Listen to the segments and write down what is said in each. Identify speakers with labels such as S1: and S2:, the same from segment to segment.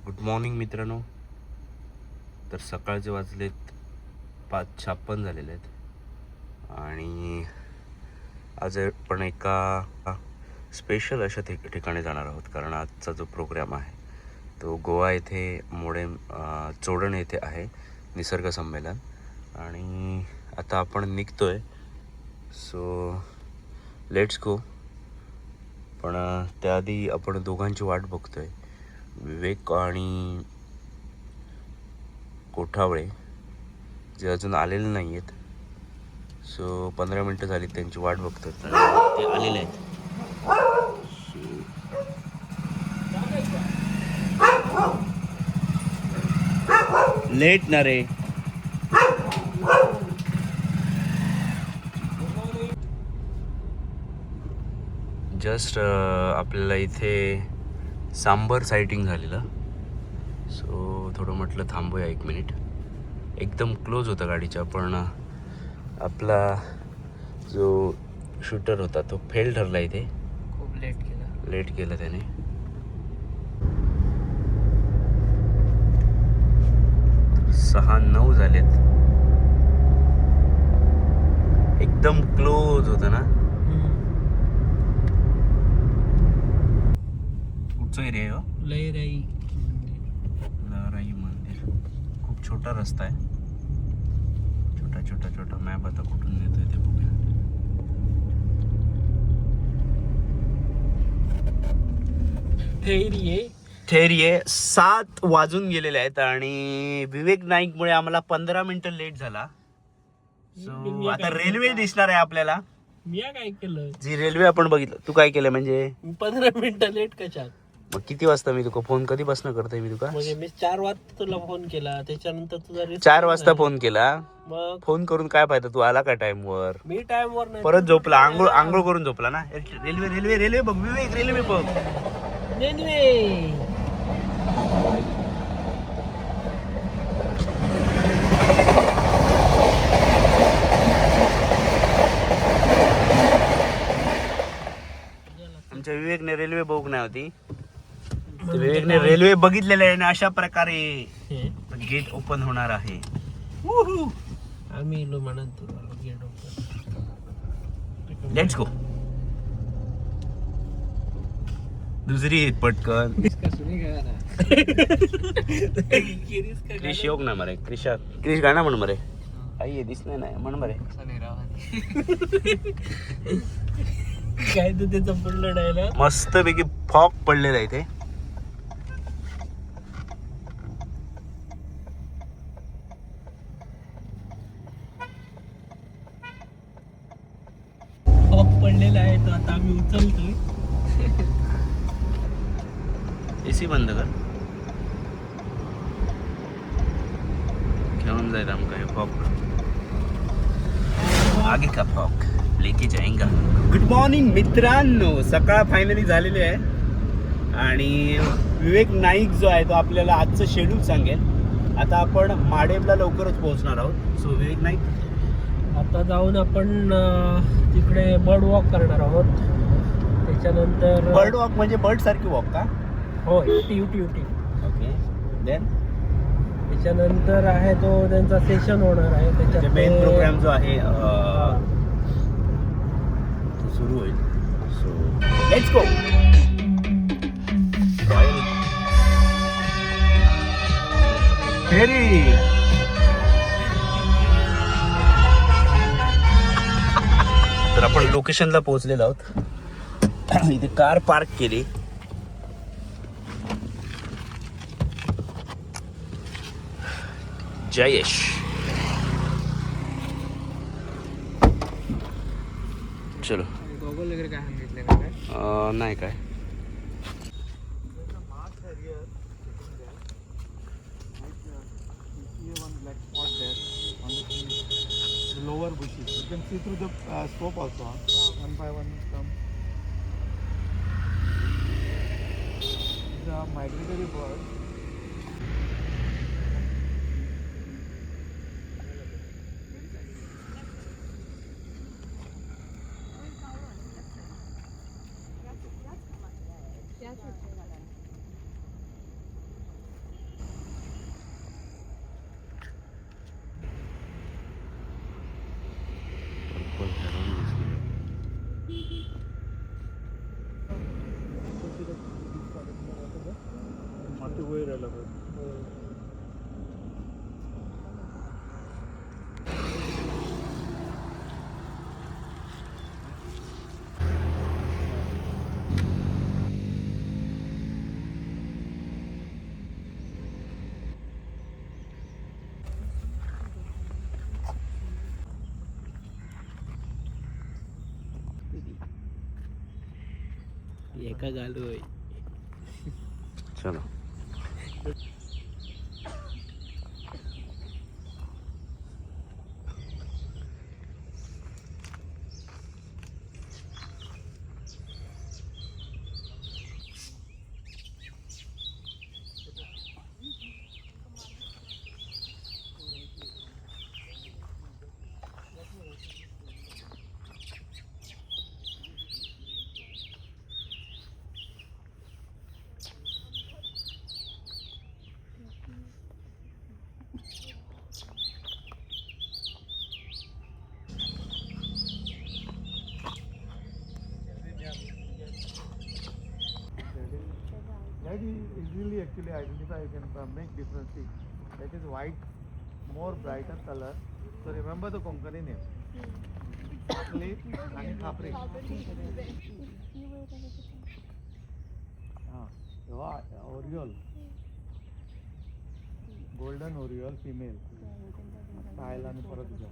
S1: Good morning मित्रांनो. तर सकाळचे वाजलेत 5:56 झालेले आहेत आणि आज आपण एका स्पेशल अशा ठिकाणी जाणार आहोत. कारण आजचा जो प्रोग्राम आहे तो गोवा येथे चोडण येथे आहे, निसर्ग संमेलन. आणि आता आपण निघतोय, सो लेट्स गो. पण त्याआधी आपण दोघांची वाट बघतोय, विवेक आणि कोठावळे, जे अजून आलेले नाही आहेत. सो 15 मिनटं झाली त्यांची वाट बघतो, ते आलेले आहेत. लेट ना रे. जस्ट आपल्याला इथे सांबर सायटिंग झालेलं, सो थोडं म्हटलं थांबूया 1 मिनिट. एकदम क्लोज होता गाडीच्या, पण आपला जो शूटर होता तो फेल ठरला. इथे
S2: खूप लेट
S1: केलं त्याने. सहा 9 झालेत. एकदम क्लोज होतं ना. कुठचं एरिया आहे हो? लहराई मंदिर. खूप छोटा रस्ता आहे, छोटा मॅप. आता कुठून नेतोय ते बघूया. ठेरिये 7 वाजून गेलेले आहेत आणि विवेक नाईकमुळे आम्हाला 15 मिनिटं लेट झाला. सो आता रेल्वे दिसणार आहे आपल्याला.
S2: मी काय केलं?
S1: जी रेल्वे आपण बघितलं. तू काय केलं म्हणजे?
S2: 15 मिनिटं लेट कशात?
S1: मग किती वाजता मी तुका फोन, कधीपासून करतोय मी तुका?
S2: म्हणजे मी 4 वाजता तुला फोन केला, त्याच्यानंतर तुझा
S1: 4 वाजता फोन केला.
S2: मग
S1: फोन करून काय फायदा? तू आला का टाइम वर?
S2: मी टाइम वर नाही.
S1: परत झोपला, आंघोळ करून झोपला ना. रेल्वे बघ विवेक, रेल्वे बघ. आमच्या विवेकने रेल्वे बघू नाही होती. विवेकने रेल्वे बघितलेले आहे आणि अशा प्रकारे गेट ओपन होणार आहे.
S2: आम्ही इलो म्हणत गेट ओपन.
S1: Let's go. दुसरी पटकन. क्रिश योग ना मरे. क्रिश गाणं म्हण मरे. आई दिसले नाही म्हण मरे.
S2: काय तू त्याचा पडलं डायला.
S1: मस्त पैकी फॉग पडलेला आहे इथे.
S2: फॉग पडलेला आहे तो. आता आम्ही उचलतोय.
S1: एसी बंद कर. घेऊन जाईल आमका हे फॉग. आगे का फॉग लेके जाएंगा. गुड मॉर्निंग मित्रांनो. सकाळ फायनली झालेली आहे आणि विवेक नाईक जो आहे तो आपल्याला आजचं शेड्यूल सांगेल. आता आपण माडेबला लवकरच पोहोचणार आहोत. सो विवेक नाईक,
S2: आता जाऊन आपण तिकडे बर्ड वॉक करणार आहोत. त्याच्यानंतर
S1: बर्ड वॉक म्हणजे बर्ड सारखी वॉक का?
S2: होय, टी.
S1: ओके. देन
S2: त्याच्यानंतर आहे तो त्यांचा सेशन होणार आहे. त्याच्यात
S1: मेन प्रोग्राम जो आहे तो सुरू होईल. So let's go. तर आपण लोकेशनला पोहोचलेलो आहोत. इथे कार पार्क केली. जयेश. चलो.
S2: गॉगल वगैरे काय सांगितले का काय?
S1: नाही काय.
S3: Lower bushes. You can see through the scope also. One by one come. These are migratory birds.
S2: ते वयर आला पाहिजे. एका घालू
S1: चलो.
S3: That is easily actually identify, you can make difference. See, that is white, more brighter color. So remember the Konkani name. Clip and Khapri. Oriole. Golden Oriole female. पाहायला आणि परत जा.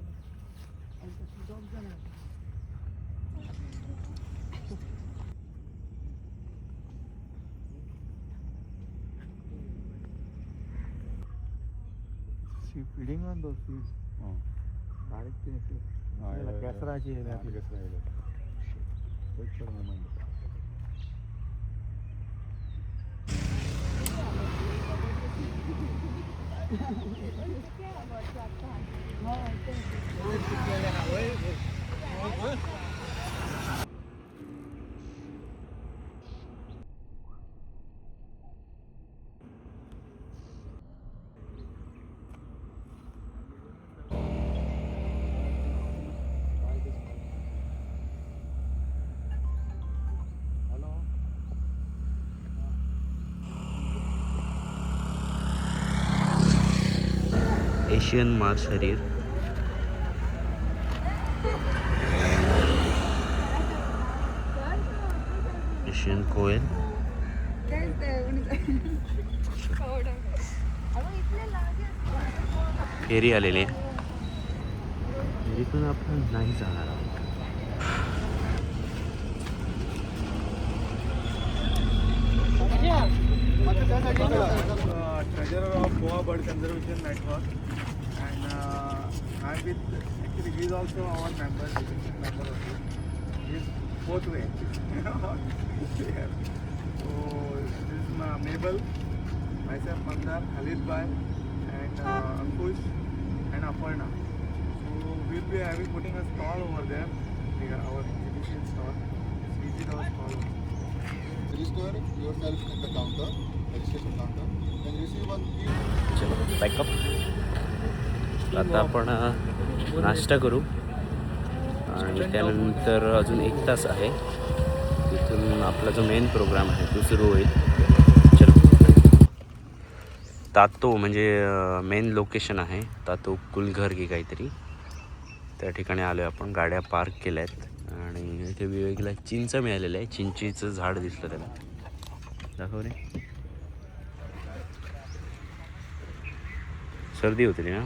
S3: She feeding on those seeds. Direct कैसराची आहे ना
S1: Asian Marsh हरीर. Asian कोयल. फेरी आलेली आहे. फेरीतून आपण नाही जाणार आहोत.
S3: Treasurer of Goa Bird Conservation Network, and I'm with, actually he is also our member, he is both way. Yeah. So this is Mabel, myself Mandar, Khalid Bhai, and Ankush and Aparna. So we'll be putting a stall over there, our exhibition stall. Visit our stall.
S4: Register yourself at the counter, registration counter, and receive one key.
S1: चलो pack up. आता आपण नाश्ता करू आणि त्यानंतर अजून 1 तास आहे. तिथून आपला जो मेन प्रोग्राम आहे तो सुरू होईल. चलो. तातो म्हणजे मेन लोकेशन आहे. तातो कुलघर की काहीतरी, त्या ठिकाणी आलो आहे आपण. गाड्या पार्क केल्या आहेत आणि इथे विवेकला चिंच मिळालेलं आहे. चिंचेचं झाड दिसलं त्याला. दाखव रे. सर्दी होती ना.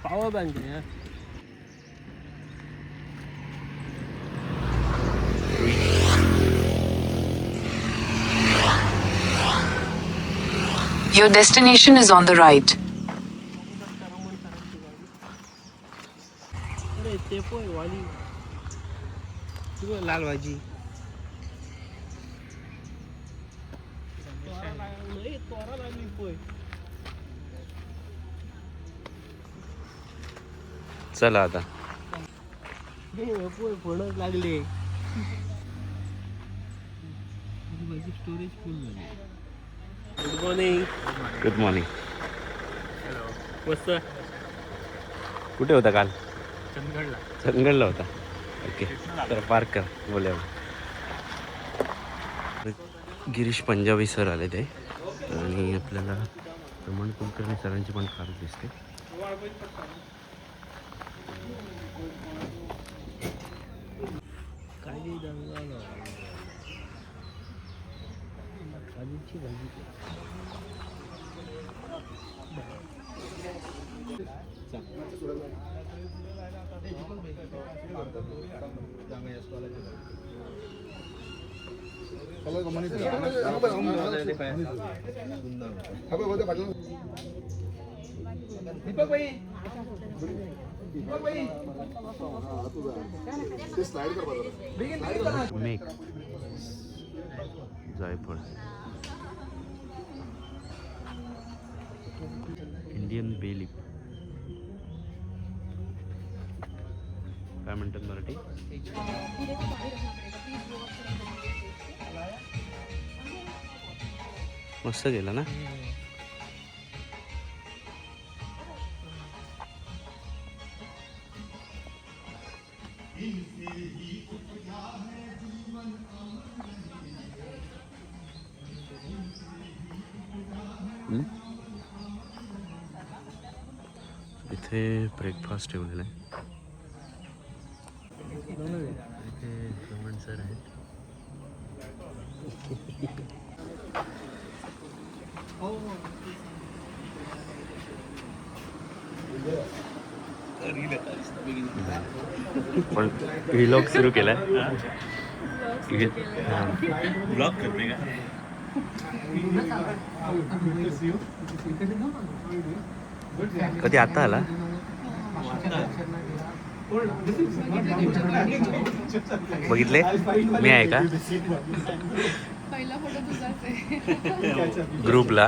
S2: पावर बँक आहे.
S5: Your destination is on the right.
S2: अरे ते पोय वाली लाल भाजी. तोरा लागली पोय.
S1: चला आता.
S2: पोय फणस लागले. माझी स्टोरेज फुल झाली. Good morning.
S1: Good morning.
S2: मस्त.
S1: कुठे होता काल?
S2: चंदगडला.
S1: चंदगडला होता. ओके तर पार्क कर बोलूया. गिरीश पंजाबी सर आले ते आणि आपल्याला रमण कुलकर्णी सरांची पण कार दिसते.
S2: काजूची भाजी
S1: मेक जायफळ इंडियन बेलीप काय म्हणतात मराठी. मस्त गेला ना. इथे ब्रेकफास्ट ठेवलेला आहे. इथे रमण सर आहेत. पण व्लॉग सुरू केलाय. ब्लॉग करते का. कधी आता आला. बघितले मी आहे का
S6: पहिला फोटो तुझाच आहे
S1: ग्रुपला.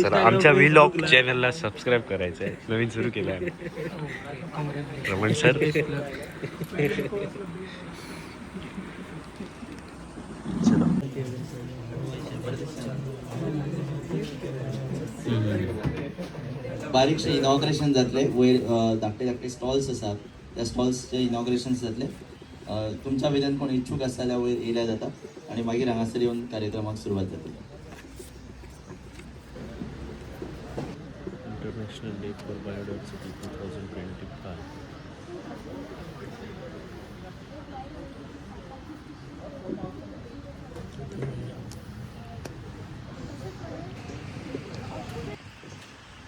S1: सर आमच्या व्लॉग चॅनलला सबस्क्राईब करायचं आहे. नवीन सुरू केलं आहे रमण सर.
S7: बारीकशे इनॉग्रेशन जातले वयर धाकटे धाकटे स्टॉल्स आसात. त्या स्टॉल्सचे इनॉग्रेशन जातले. तुमच्या वेल्यान कोण इच्छुक आसा जाल्यार वयर येयल्या जाता आनी मागीर हांगासर येवन कार्यक्रमाक सुरवात जातली.
S1: International day for biodiversity 2025.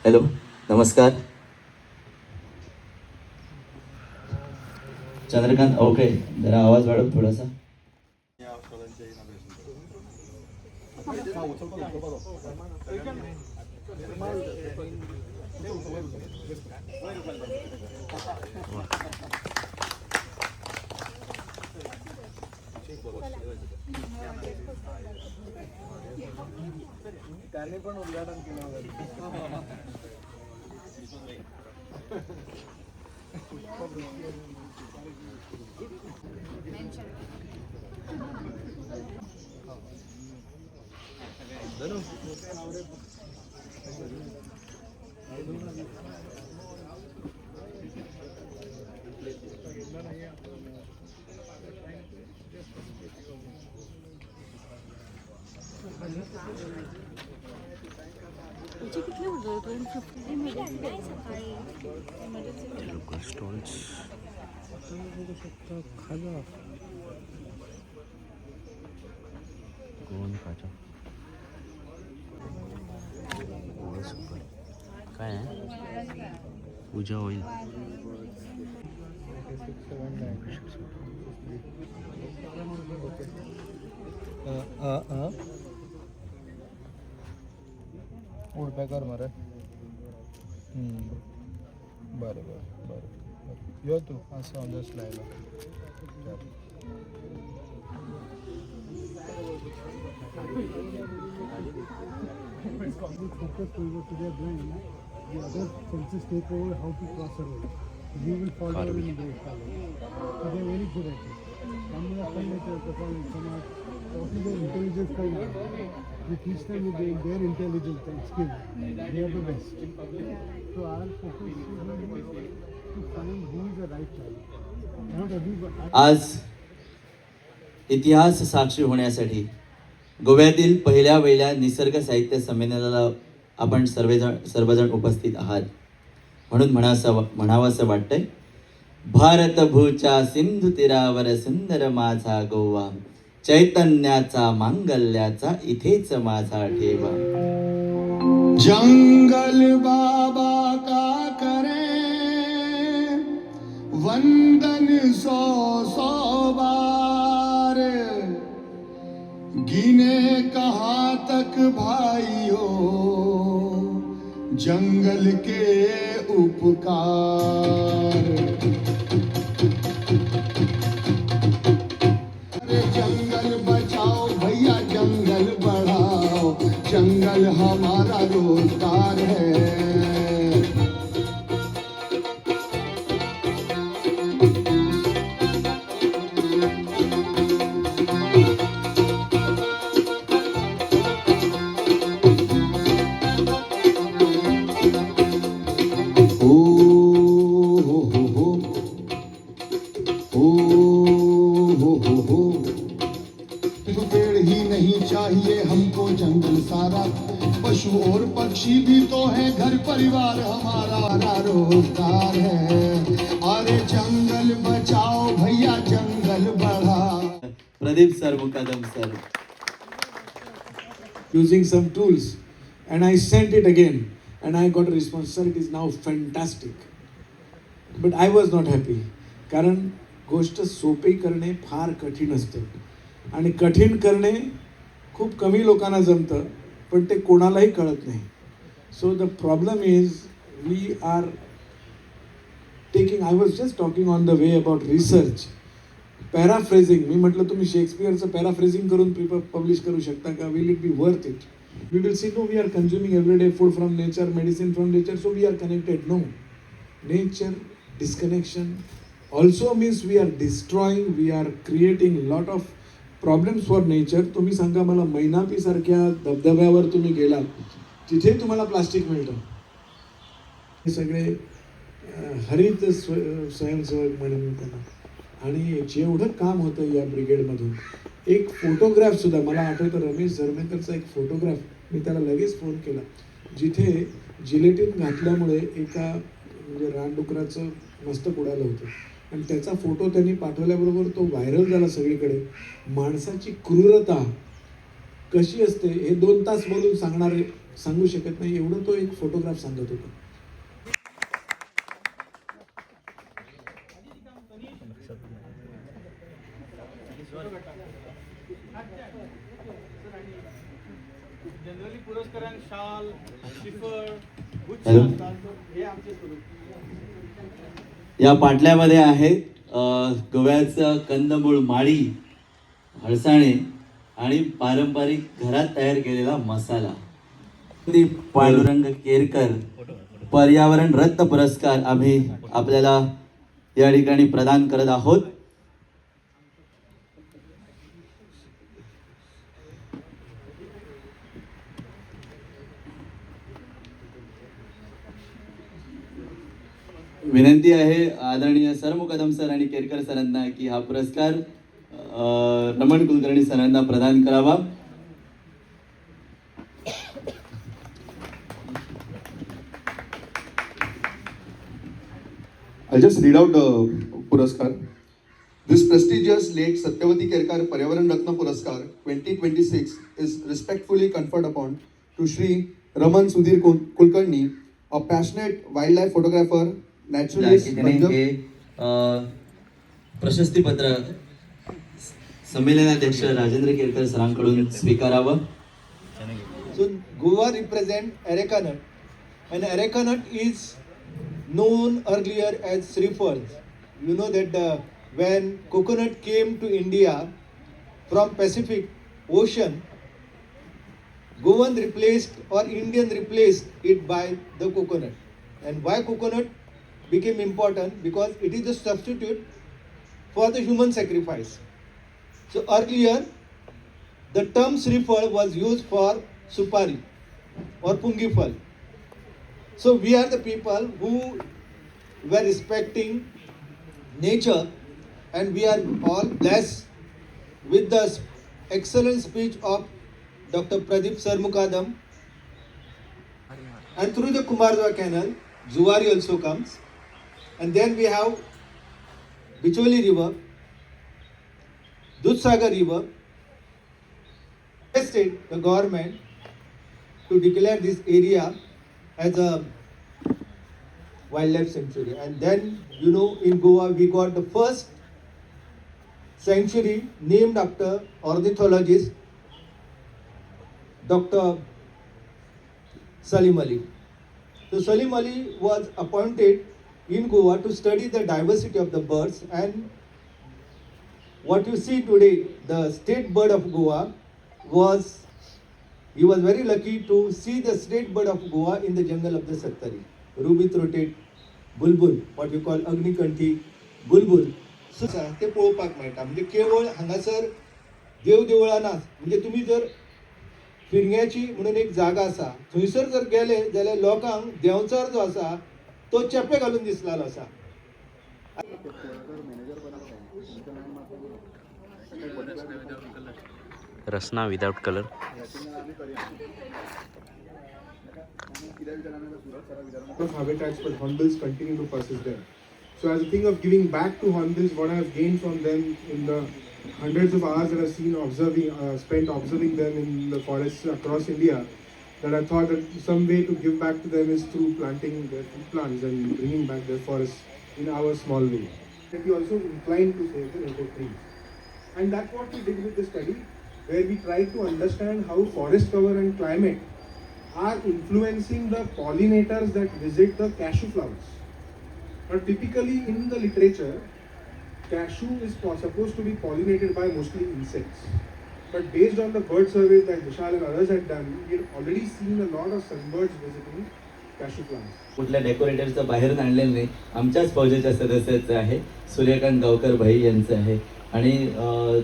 S7: Hello नमस्कार. चंद्रकांत ओके जरा आवाज वाढव थोडासा.
S3: त्यांनी पण उद्घाटन केलं.
S1: लोकल स्टॉल्स
S2: खाजा
S1: कोण खाजा काय आहे. पूजा होईल.
S3: उडपॅकर मरे. बरं बरं बरं यो तू असं on स्लायला.
S8: focus to their brain, the other senses take over how to cross a road. You will follow in their follow. So they are very good at it. Some of the time they perform some are also their intelligence kind of. We teach them with their intelligence and skill. They are the best. So our focus is to find who is the right child. Not everybody.
S7: आज इतिहास साक्षी होण्यासाठी गोव्यातील पहिल्या निसर्ग साहित्य संमेलनाला आपण सर्वजण उपस्थित आहात. म्हणून म्हणावंसं वाटतंय, भारत भूच्या सिंधू तीरावर सुंदर माझा गोवा, चैतन्याचा मांगल्याचा इथेच माझा ठेवा.
S4: जंगल बाबा का करे वंदन 100 बार, गिने कहाँ तक भाइयों जंगल के उपकार. अरे जंगल बचाओ भैया जंगल बढ़ाओ, जंगल हमारा रोजगार है. पेड़ ही नहीं चाहिए हमको जंगल सारा, पशु और पक्षी भी तो है घर परिवार हमारा रोजगार है. अरे जंगल बचाओ भैया जंगल बढ़ाओ.
S7: Pradeep sir, Mukadam sir.
S9: Using some tools, and I sent it again and I got a response, sir, it is now fantastic. But I was not happy, कारण गोष्ट सोपी करणे फार कठीण असतं आणि कठीण करणे खूप कमी लोकांना जमतं, पण ते कोणालाही कळत नाही. So the problem is we are taking, I was just talking on the way about research, paraphrasing. मी म्हटलं तुम्ही शेक्सपियरचं पॅराफ्रेझिंग करून पेपर पब्लिश करू शकता का? Will it be worth it? We will see no, we are consuming every day food from nature, medicine from nature, so we are connected. No, nature disconnection also means we are destroying, we are creating lot of problems for nature. तुम्ही सांगा मला, मैनापी सारख्या धबधब्यावर तुम्ही गेलात, तिथे तुम्हाला plastic मिळतं. हे सगळे हरित स्वयंसेवक म्हणून त्यांना, आणि जेवढं काम होतं या ब्रिगेडमधून, एक फोटोग्राफसुद्धा मला आठवतं, रमेश झरमेकरचा एक फोटोग्राफ मी त्याला लगेच फोन केला, जिथे जिलेटिन घातल्यामुळे एका म्हणजे रानडुकराचं मस्तक उडालं होतं आणि त्याचा फोटो त्यांनी पाठवल्याबरोबर तो व्हायरल झाला सगळीकडे. माणसाची क्रूरता कशी असते हे 2 तास बोलून सांगू शकत नाही, एवढं तो एक फोटोग्राफ सांगत होता.
S3: जनरली पुरस्कारांक शाल, श्रीफळ, गुच्छ
S7: हॅलो.
S3: असतात, हे आमचे स्वरूप.
S7: या पाटल्यामध्ये आहे गव्याचं कंदमूळ, माळी, हळसाणे आणि पारंपरिक घरात तयार केलेला मसाला. पांडुरंग केरकर पर्यावरण रत्न पुरस्कार आम्ही आपल्याला या ठिकाणी प्रदान करत आहोत. विनंती आहे आदरणीय सर मुकदम सर आणि केरकर सरांना की हा पुरस्कार रमण कुलकर्णी सरांना प्रदान करावा.
S4: I'll just read out Puraskar. This prestigious late Satyavati Kerkar Paryavaran Ratna Puraskar 2026 is respectfully conferred upon to Shri Raman Sudhir Kulkarni, a passionate wildlife photographer, naturalist.
S7: हे प्रशस्तीपत्र संमेलनाध्यक्ष राजेंद्र केरकर सरांकडून स्वीकारावं.
S10: So Goa represent areca nut, and areca nut is known earlier as Srifals. You know that when coconut came to India from Pacific Ocean, Goan replaced or Indian replaced it by the coconut. And why coconut became important? Because it is the substitute for the human sacrifice. So earlier the term Srifal was used for Supari or Pungifal. So we are the people who were respecting nature, and we are all blessed with the excellent speech of Dr. Pradeep Sarmukadam. And through the Kumarjua canal, Zuari also comes. And then we have Bicholi River, Dudhsagar River. Requested the government to declare this area as a wildlife sanctuary. And then, in Goa we got the first sanctuary named after ornithologist Dr. Salim Ali. So Salim Ali was appointed in Goa to study the diversity of the birds, and what you see today, the state bird of Goa he was very lucky to see the state bird of Goa in the jungle of the Sattari. Ruby-throated bulbul, what we call Agnikanthi bulbul. So ते पळोवपाक मेळटा. म्हणजे केवळ हांगासर देव देवळांनाच, म्हणजे तुम्ही जर फिरण्याची म्हणून एक जागा आसा, थंयसर जर गेले जाल्यार लोकांक देंवचार जो आसा तो चेपे घालून दिसलेलो आसा.
S1: Rasna without colour.
S8: Of habitats, but hornbills continue to persist there. So as a thing of giving back to hornbills, what I have gained from them in the hundreds of hours that I've spent observing them in the forests across India, that I thought that some way to give back to them is through planting their plants and bringing back their forests in our small way. And we also inclined to save the remote trees. And that's what we did with the study, where we tried to understand how forest cover and climate are influencing the pollinators that visit the cashew flowers. Now typically in the literature, cashew is supposed to be pollinated by mostly insects. But based on the bird surveys that Vishal and others had done, we had already seen a lot of sunbirds visiting cashew plants.
S7: कुठल्या डेकोरेटरचं बाहेरून आणलेलं नाही, आमच्याच फौजेच्या सदस्याचं आहे, सूर्यकांत गावकर भाई यांचं आहे. आणि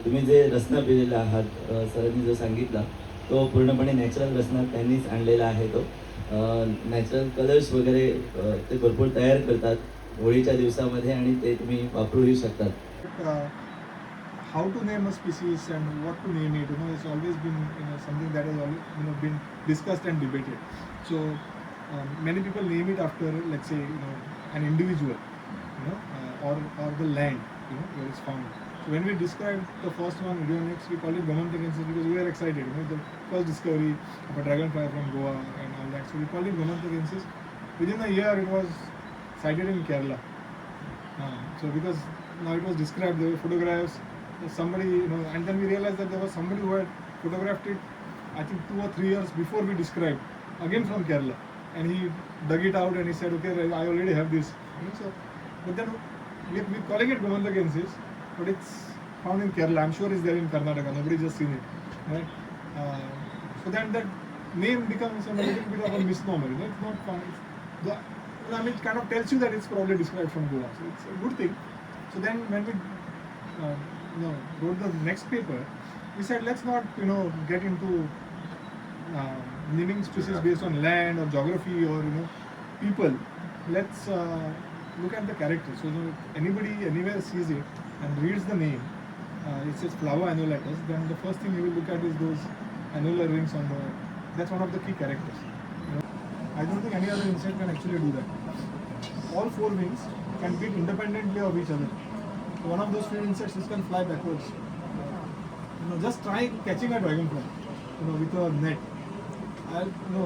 S7: तुम्ही जे रसना पिलेला आहात, सरांनी जो सांगितला तो पूर्णपणे नॅचरल रसना त्यांनीच आणलेला आहे. तो नॅचरल कलर्स वगैरे ते भरपूर तयार करतात होळीच्या दिवसामध्ये, आणि ते तुम्ही वापरूही शकतात.
S3: How to name a species and what to name it, it's always been something that has always been discussed and debated. So many people name it after, let's say, an individual, or the land, where it's found. So when we described the first one, Rionex, we called it Gamantakensis because we were excited. The first discovery of a dragonfly from Goa and all that. So we called it Gamantakensis. Within a year, it was sighted in Kerala. So because now it was described, there were photographs. Somebody, and then we realized that there was somebody who had photographed it, I think 2 or 3 years before we described, again from Kerala, and he dug it out and he said, okay, I already have this. So, but then we're calling it Gamantakensis, but it's found in Kerala. I'm sure it's there in Karnataka. Nobody's just seen it, right? So then that name becomes a little bit of a misnomer. It's not found. It kind of tells you that it's probably described from Goa. So it's a good thing. So then when we wrote the next paper, we said let's not get into naming species based on land or geography or people. Let's look at the character. So anybody anywhere sees it and reads the name, it says flower annulatus, then the first thing you will look at is those annular rings on the. That's one of the key characters. I don't think any other insect can actually do that. All 4 wings can beat independently of each other. So one of those few insects which can fly backwards. Just try catching a dragonfly, with a net.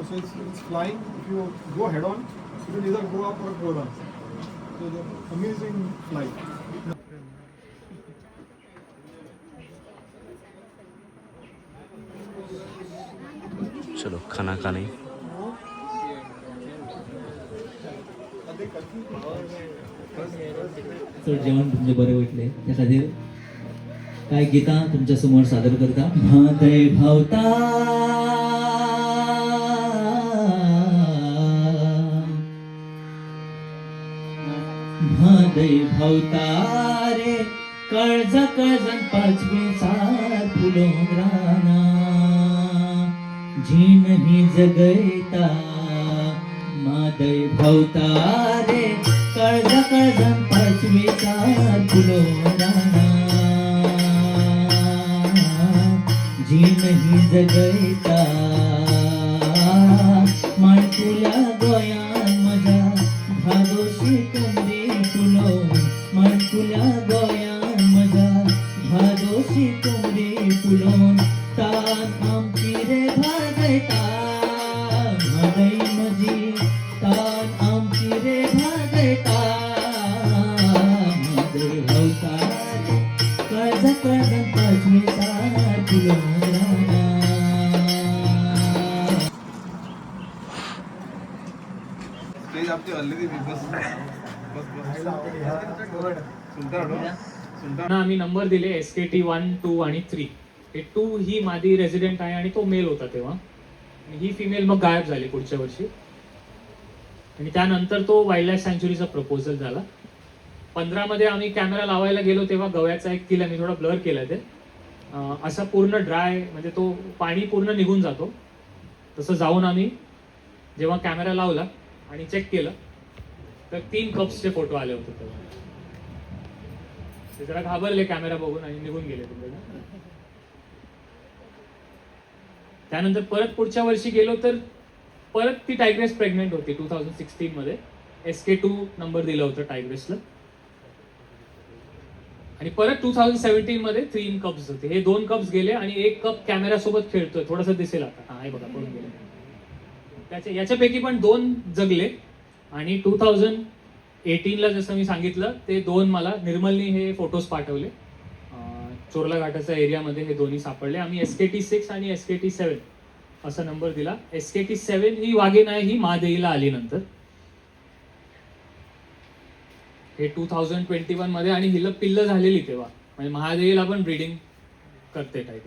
S3: So it's flying. If you go head on, it will either go up or go down. So the amazing flight.
S1: चलो खाना खाने.
S11: चड जेवण तुमचे बरें वयतलें त्या खातीर कांय गितां तुमच्या समोर सादर करता. म्हादय भावता म्हादय भावता रे काळजा काळजान 5 फुलोन राना. झीन ही जगैता मादय भवता रे कळजा कळजन पाचवीचा फुलो राणा झीन ही जगैता माणकुल्या गोयान मजा भादोशी कमरी फुलो माणकुल्या गोयान मजा भादोशी कमरी फुलोन तान आमची रे भागयता मादय मजी तान आमची रे भागयता मादय भवता कळजा कळजन पाचवीचा फुलो राणा
S3: स्टेज आपली ऑलरेडी बस
S12: त्यांना आम्ही नंबर दिले SKT 1, 2 आणि 3. हे 2 ही मादी रेसिडेंट आहे आणि तो मेल होता तेव्हा. ही फिमेल मग गायब झाली पुढच्या वर्षी आणि त्यानंतर तो वाईल्ड लाईफ सँच्युरीचा प्रपोजल झाला. 15 मध्ये आम्ही कॅमेरा लावायला गेलो तेव्हा गव्याचा एक किल्ला मी थोडा ब्लर केला ते असा पूर्ण ड्राय म्हणजे तो पाणी पूर्ण निघून जातो तसं जाऊन आम्ही जेव्हा कॅमेरा लावला आणि चेक केलं तर 3 कप्सचे फोटो आले होते तेव्हा. ते जरा घाबरले कॅमेरा बघून आणि निघून गेले तिकडे. त्यानंतर परत पुढच्या वर्षी गेलो तर परत ती टायग्रेस प्रेग्नेंट होती 2016 मध्ये. SK2 नंबर दिला होता टायग्रेसला आणि परत 2017 मध्ये 3 कप्स होते. हे 2 कप्स गेले आणि 1 कप कॅमेरा सोबत खेळतोय थोडंसं दिसेल आता. हा हे बघा पळून गेले. याच्यापैकी पण 2 जगले आणि 2018ला जसं मी सांगितलं ते 2 मला निर्मलनी हे फोटोज पाठवले. चोरला घाटाच्या एरियामध्ये हे दोन्ही सापडले. आम्ही SKT 6 आणि SKT 7 असा नंबर दिला. SKT 7 ही वाघीण आहे, ही महादेवीला आली नंतर. हे 2021 मध्ये आणि हिला पिल्ल झालेली तेव्हा म्हणजे महादेवीला पण ब्रीडिंग करते काय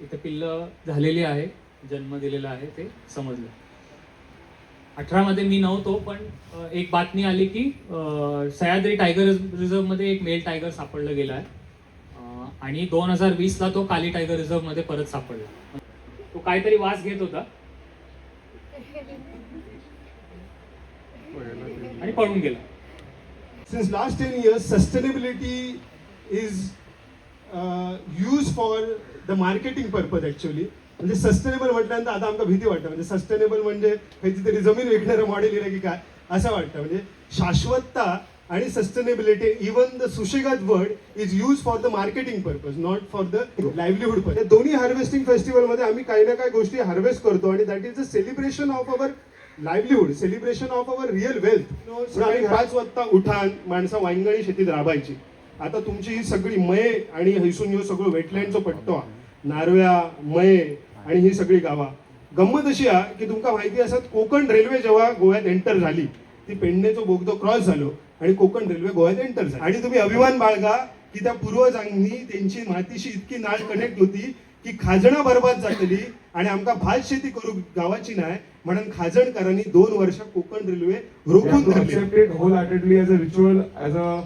S12: इथे पिल्ल झालेली आहे, जन्म दिलेला आहे ते समजलं. 18 मध्ये मी नव्हतो पण एक बातमी आली की सह्याद्री टायगर रिझर्व मध्ये एक मेल टायगर सापडलं गेला आहे आणि 2020ला तो काली टायगर रिझर्व मध्ये परत सापडला. तो काहीतरी वास घेत होता आणि पळून गेला.
S8: Since last 10 years, sustainability is used for the marketing purpose actually. म्हणजे सस्टेनेबल म्हटल्यानंतर आता आमका भीती वाटतं. म्हणजे सस्टेनेबल म्हणजे काहीतरी जमीन विकणारं मॉडेल येईल की काय असं वाटतं. म्हणजे शाश्वतता आणि सस्टेनेबिलिटी इवन द सुशेगाद word is use for the marketing purpose not for the livelihood purpose. दोन्ही हार्वेस्टिंग फेस्टिवलमध्ये आम्ही काही ना काही गोष्टी हार्वेस्ट करतो आणि that is the celebration of our livelihood, celebration of our real wealth. आम्ही 5 वाजता उठान माणसं वांगणी शेतीत राबायची. आता तुमची ही सगळी मये आणि हैसून ह्यो सगळं वेटलँडचो पट्टो नारव्या मये आणि ही सगळी गावा. गंमत अशी आहे की तुमका माहिती असत कोकण रेल्वे जेव्हा गोव्यात एंटर झाली ती पेडणेचो बोगदो क्रॉस झालो आणि कोकण रेल्वे गोव्यात एंटर झाली. आणि तुम्ही अभिमान बाळगा की त्या पूर्वजांनी त्यांची मातीशी इतकी नाळ कनेक्ट होती की खाजणं बरबाद जातली आणि आमका भात शेती करू गावाची नाही म्हणून खाजणकारांनी 2 वर्ष कोकण रेल्वे रोखून धरली.
S3: wholeheartedly as a ritual, as a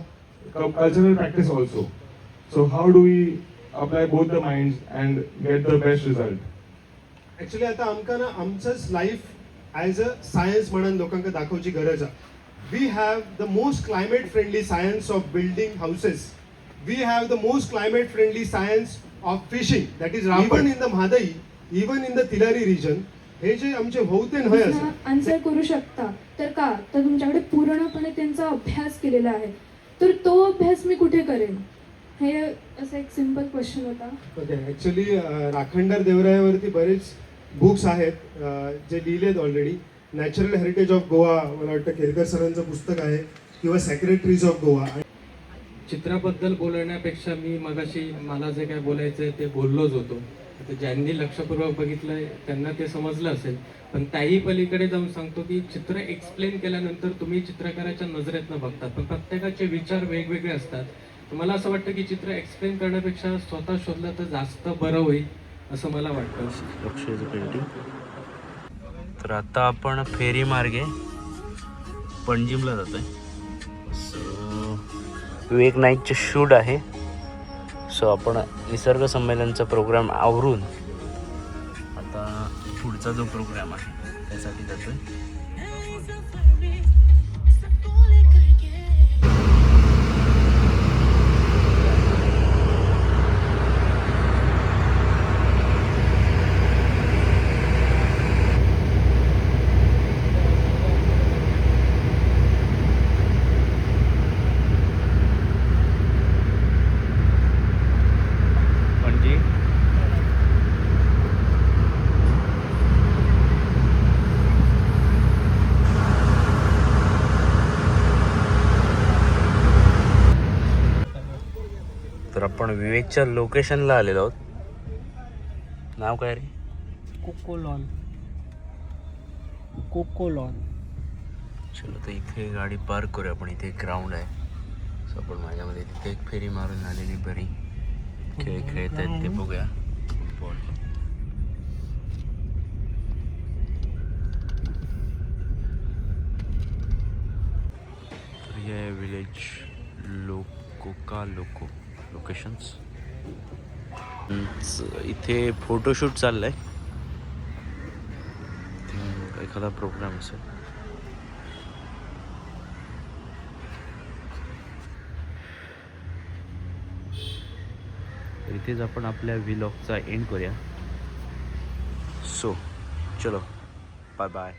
S3: cultural practice also. So how do we apply both the minds and get the best result?
S8: Actually आता आमका ना आमचंच लाईफ ॲज अ सायन्स म्हणून लोकांना दाखवची गरज आहे. We have the most climate friendly science of building houses. We have the most climate friendly science of fishing that is even in the Mhadei, even in the Tillari region. हे जे आमचे भोवते न्हय असं
S6: आन्सर करू शकता तर का तर तुमच्याकडे पूर्णपणे त्यांचा अभ्यास केलेला आहे. तर तो अभ्यास मी कुठे करेन हे असं एक सिंपल क्वेश्चन होता.
S8: ओके. ॲक्च्युली राखणदार देवरायावरती बरेच बुक्स आहेत जे लिहिलेत already. Natural heritage of Goa मला वाटतं केरकर सरांचं पुस्तक आहे किंवा सेक्रेटरीज ऑफ गोवा.
S2: चित्राबद्दल बोलण्यापेक्षा मी मगाशी मला जे काय बोलायचं आहे ते बोललोच होतो. आता ज्यांनी लक्षपूर्वक बघितलंय त्यांना ते समजलं असेल. पण त्याही पलीकडे जाऊन सांगतो की चित्र एक्सप्लेन केल्यानंतर तुम्ही चित्रकाराच्या नजरेतनं बघतात पण प्रत्येकाचे विचार वेगवेगळे असतात. तर मला असं वाटतं की चित्र एक्सप्लेन करण्यापेक्षा स्वतः शोधलं तर जास्त बरं होईल असं मला वाटतं.
S1: पेंटिंग. तर आता आपण फेरी मार्गे पणजीमला जातोय. सो विवेक नाईकचे शूट आहे. सो आपण निसर्ग संमेलनचा प्रोग्राम आवरून आता आजचा जो प्रोग्राम आहे त्यासाठी जातोय. म्हणजे तर आपण विवेकच्या लोकेशनला आलेलो आहोत. नाव काय रे?
S2: कोकोलॉन.
S1: चलो तर इथे गाडी पार्क करूया आपण. इथे एक ग्राउंड आहे. सो आपण माझ्यामध्ये तिथे एक फेरी मारून आलेली बरी. खेळ खेळत आहेत ते बघूया. फुटबॉल. तर हे आहे विलेज लोको लोकेशन्स. इथे फोटोशूट चाललंय. एखादा प्रोग्राम असेल. इथेच आपण आपल्या व्लॉगचा एंड करूया. सो चलो बाय बाय.